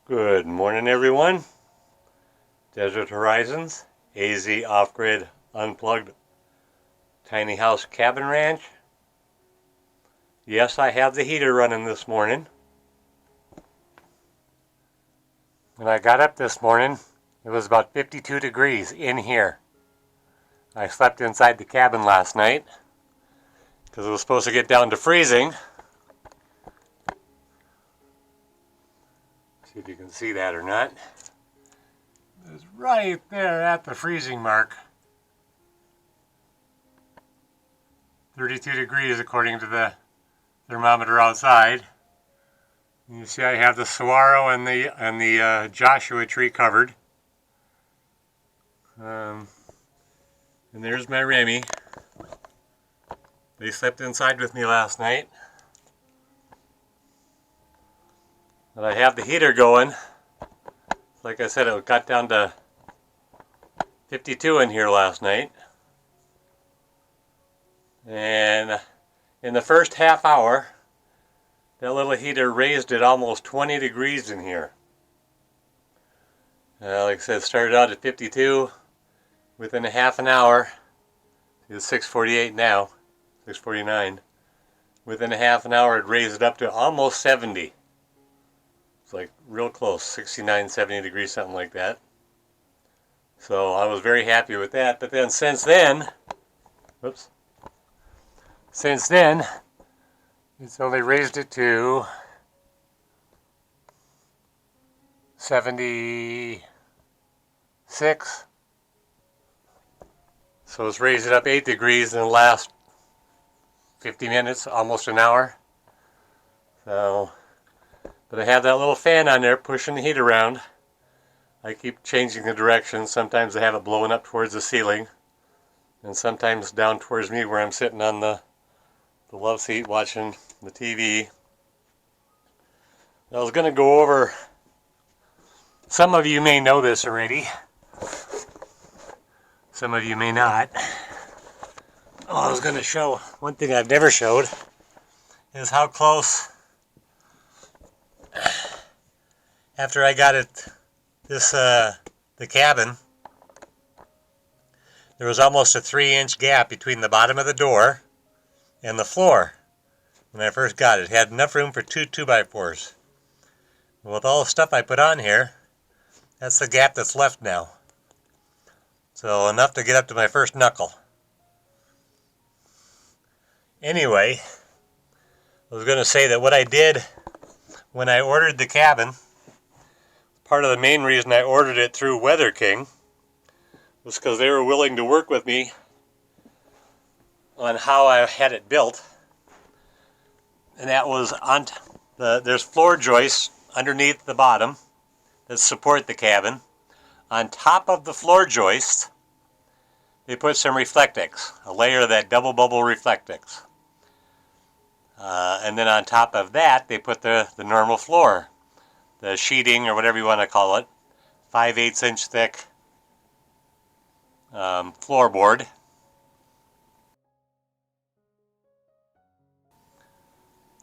Good morning, everyone. Desert Horizons, AZ Off-Grid Unplugged Tiny House Cabin Ranch. Yes, I have the heater running this morning. When I got up this morning, it was about 52 degrees in here. I slept inside the cabin last night because it was supposed to get down to freezing. See if you can see that or not. It's right there at the freezing mark. 32 degrees according to the thermometer outside. You see I have the saguaro and the Joshua tree covered. And there's my Remy. They slept inside with me last night. But I have the heater going. Like I said, it got down to 52 in here last night. And in the first half hour, that little heater raised it almost 20 degrees in here. Like I said, it started out at 52. Within a half an hour, it's 6:48 now, 6:49. Within a half an hour, it raised it up to almost 70. It's like real close, 69, 70 degrees, something like that. So I was very happy with that. But then since then, it's only raised it to 76. So it's raised it up 8 degrees in the last 50 minutes, almost an hour. So, but I have that little fan on there pushing the heat around. I keep changing the direction. Sometimes I have it blowing up towards the ceiling, and sometimes down towards me where I'm sitting on the love seat watching the TV. I was going to go over, some of you may know this already. Some of you may not. I was going to show, one thing I've never showed is how close, after I got it, the cabin, there was almost a 3-inch gap between the bottom of the door and the floor. When I first got it, it had enough room for 2 2x4s. With all the stuff I put on here, that's the gap that's left now. So enough to get up to my first knuckle. Anyway, I was going to say that what I did when I ordered the cabin, part of the main reason I ordered it through Weather King was because they were willing to work with me on how I had it built. And that was on there's floor joists underneath the bottom that support the cabin. On top of the floor joist, they put some Reflectix, a layer of that double bubble Reflectix. And then on top of that, they put the normal floor, the sheeting or whatever you want to call it, 5/8 inch thick floorboard.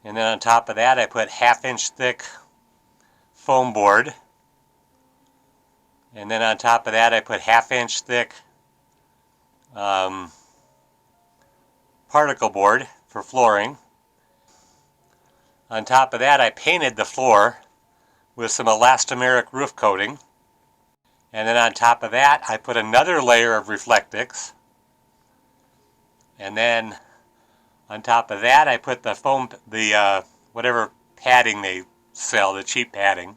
And then on top of that, I put 1/2 inch thick foam board. And then on top of that, I put 1/2 inch thick particle board for flooring. On top of that, I painted the floor with some elastomeric roof coating. And then on top of that, I put another layer of Reflectix. And then on top of that, I put the foam, whatever padding they sell, the cheap padding.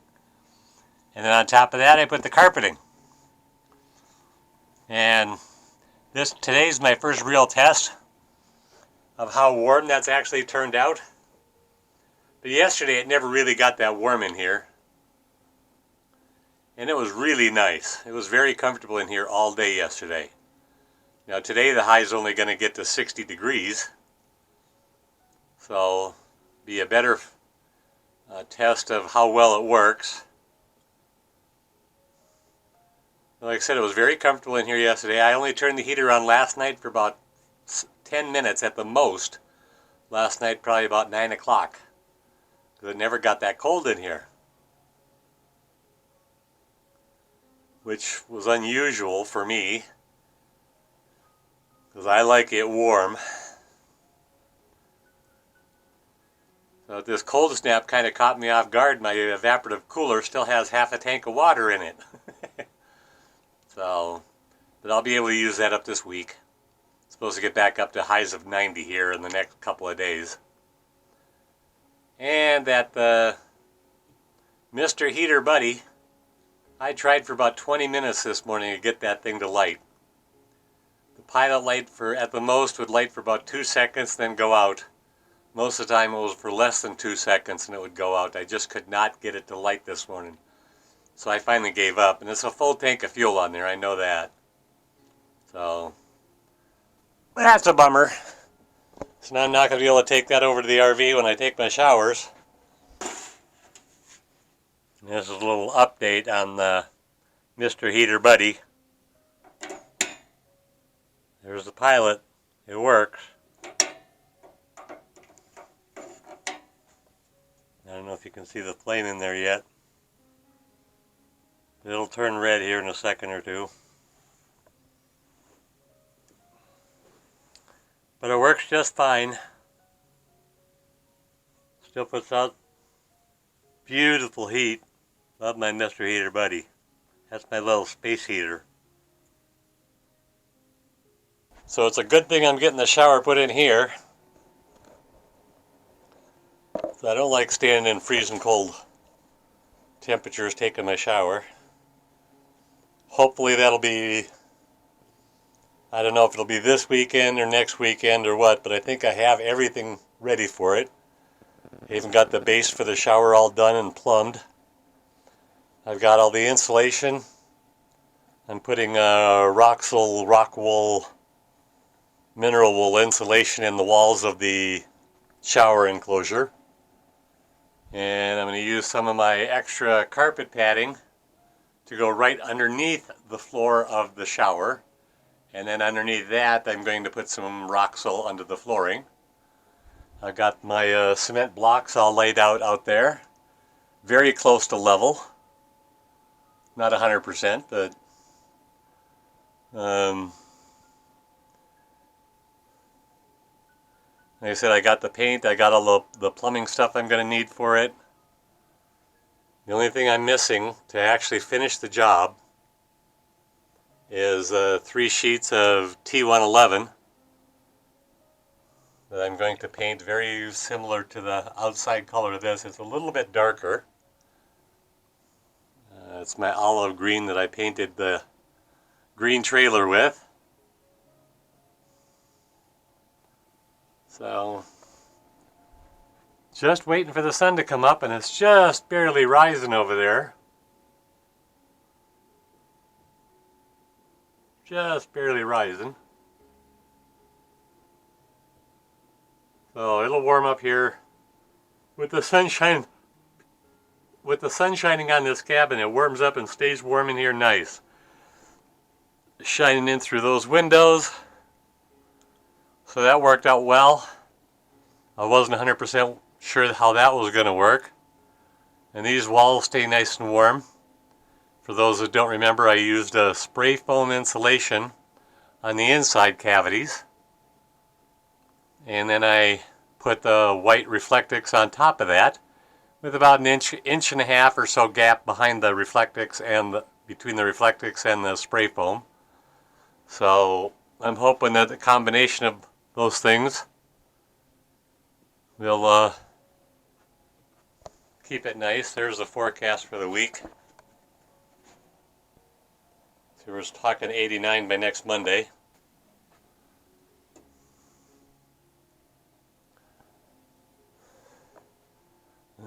And then on top of that, I put the carpeting. And today's my first real test of how warm that's actually turned out. But yesterday, it never really got that warm in here. And it was really nice. It was very comfortable in here all day yesterday. Now today, the high is only going to get to 60 degrees. So, be a better test of how well it works. Like I said, it was very comfortable in here yesterday. I only turned the heater on last night for about 10 minutes at the most. Last night, probably about 9 o'clock. Because it never got that cold in here. which was unusual for me because I like it warm. So this cold snap kind of caught me off guard. My evaporative cooler still has half a tank of water in it. So, but I'll be able to use that up this week. Supposed to get back up to highs of 90 here in the next couple of days. And that Mr. Heater Buddy, I tried for about 20 minutes this morning to get that thing to light. The pilot light for at the most would light for about 2 seconds, then go out. Most of the time it was for less than 2 seconds and it would go out. I just could not get it to light this morning. So I finally gave up. And it's a full tank of fuel on there, I know that. So that's a bummer. So now I'm not going to be able to take that over to the RV when I take my showers. And this is a little update on the Mr. Heater Buddy. There's the pilot. It works. I don't know if you can see the flame in there yet. It'll turn red here in a second or two. But it works just fine. Still puts out beautiful heat. Love my Mr. Heater Buddy. That's my little space heater. So it's a good thing I'm getting the shower put in here. So I don't like standing in freezing cold temperatures taking my shower. Hopefully that'll be, I don't know if it'll be this weekend or next weekend or what, but I think I have everything ready for it. I even got the base for the shower all done and plumbed. I've got all the insulation. I'm putting Roxol rock wool, mineral wool insulation in the walls of the shower enclosure. And I'm going to use some of my extra carpet padding to go right underneath the floor of the shower. And then underneath that, I'm going to put some Roxol under the flooring. I've got my cement blocks all laid out there. Very close to level. Not 100%, but like I said, I got the paint, I got all the plumbing stuff I'm going to need for it. The only thing I'm missing to actually finish the job is 3 sheets of T111 that I'm going to paint very similar to the outside color of this. It's a little bit darker. It's my olive green that I painted the green trailer with. So, just waiting for the sun to come up, and it's just barely rising over there. Just barely rising. So it'll warm up here with the sunshine. With the sun shining on this cabin, it warms up and stays warm in here nice. Shining in through those windows. So that worked out well. I wasn't 100% sure how that was going to work. And these walls stay nice and warm. For those that don't remember, I used a spray foam insulation on the inside cavities. And then I put the white Reflectix on top of that, with about an inch and a half or so gap behind the Reflectix and between the Reflectix and the spray foam. So I'm hoping that the combination of those things will keep it nice. There's the forecast for the week. So we're talking 89 by next Monday.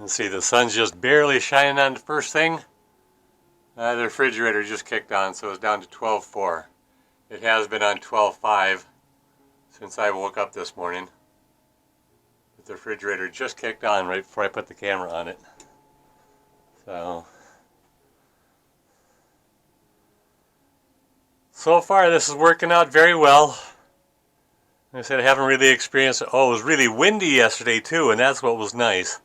Let's see, the sun's just barely shining on the first thing. The refrigerator just kicked on, so it's down to 12.4. It has been on 12.5 since I woke up this morning. But the refrigerator just kicked on right before I put the camera on it. So far this is working out very well. Like I said, I haven't really experienced it. Oh, it was really windy yesterday too, and that's what was nice.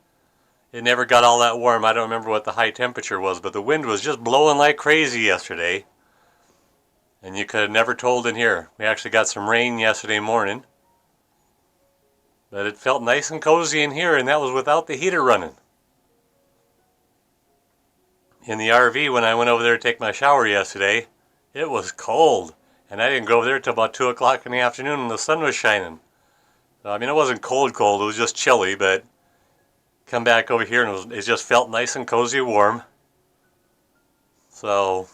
it never got all that warm. I don't remember what the high temperature was, but the wind was just blowing like crazy yesterday. And you could have never told in here. We actually got some rain yesterday morning. But it felt nice and cozy in here, and that was without the heater running. In the RV, when I went over there to take my shower yesterday, it was cold. And I didn't go over there till about 2 o'clock in the afternoon when the sun was shining. So, I mean, it wasn't cold, it was just chilly, but come back over here and it just felt nice and cozy warm. So,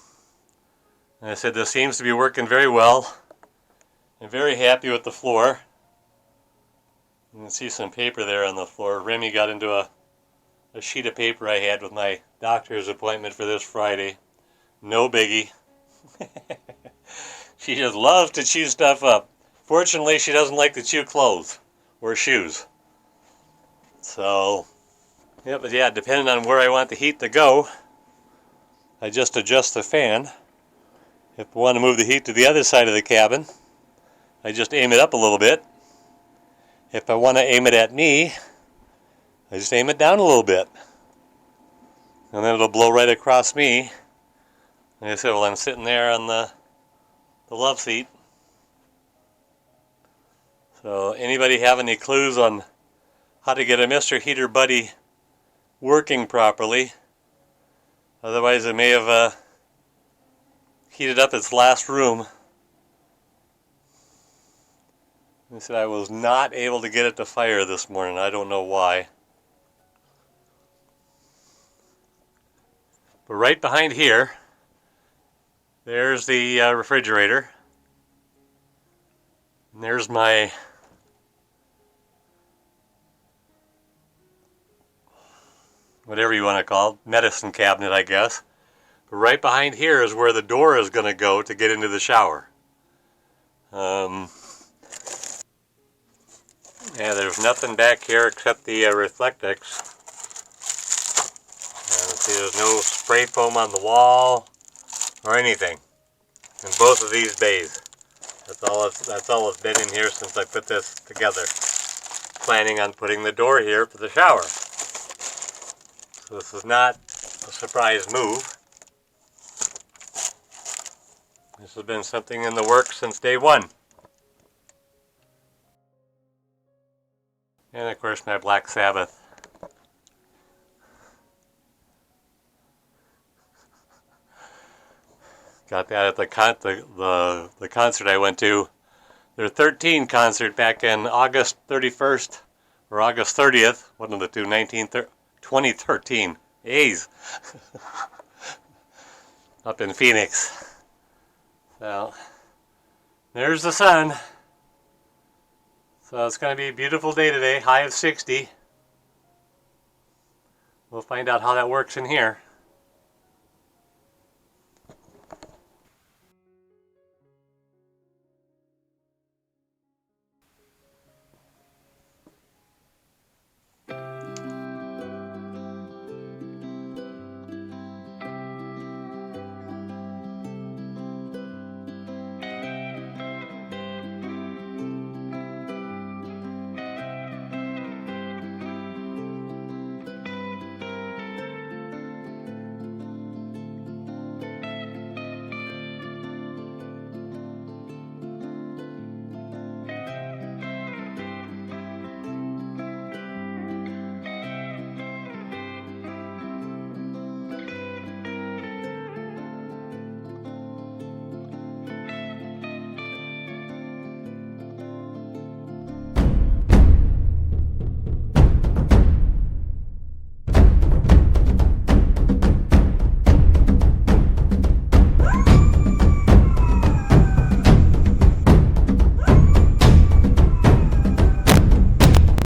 like I said, this seems to be working very well. I'm very happy with the floor. You can see some paper there on the floor. Remy got into a sheet of paper I had with my doctor's appointment for this Friday. No biggie. She just loves to chew stuff up. Fortunately, she doesn't like to chew clothes or shoes. So, yeah, but yeah, depending on where I want the heat to go, I just adjust the fan. If I want to move the heat to the other side of the cabin, I just aim it up a little bit. If I want to aim it at me, I just aim it down a little bit. And then it'll blow right across me. Like I said, well, I'm sitting there on the love seat. So anybody have any clues on how to get a Mr. Heater Buddy working properly? Otherwise it may have heated up its last room. I said I was not able to get it to fire this morning. I don't know why. But right behind here, there's the refrigerator. And there's my whatever you want to call it, medicine cabinet, I guess. But right behind here is where the door is going to go to get into the shower. Yeah, there's nothing back here except the Reflectix. See, there's no spray foam on the wall or anything in both of these bays. That's all it's been in here since I put this together. Planning on putting the door here for the shower. So this is not a surprise move. This has been something in the works since day one. And of course my Black Sabbath. Got that at the concert I went to. Their 13 concert back in August 31st or August 30th. One of the two, 2013. A's. Up in Phoenix. So, there's the sun. So it's going to be a beautiful day today, high of 60. We'll find out how that works in here.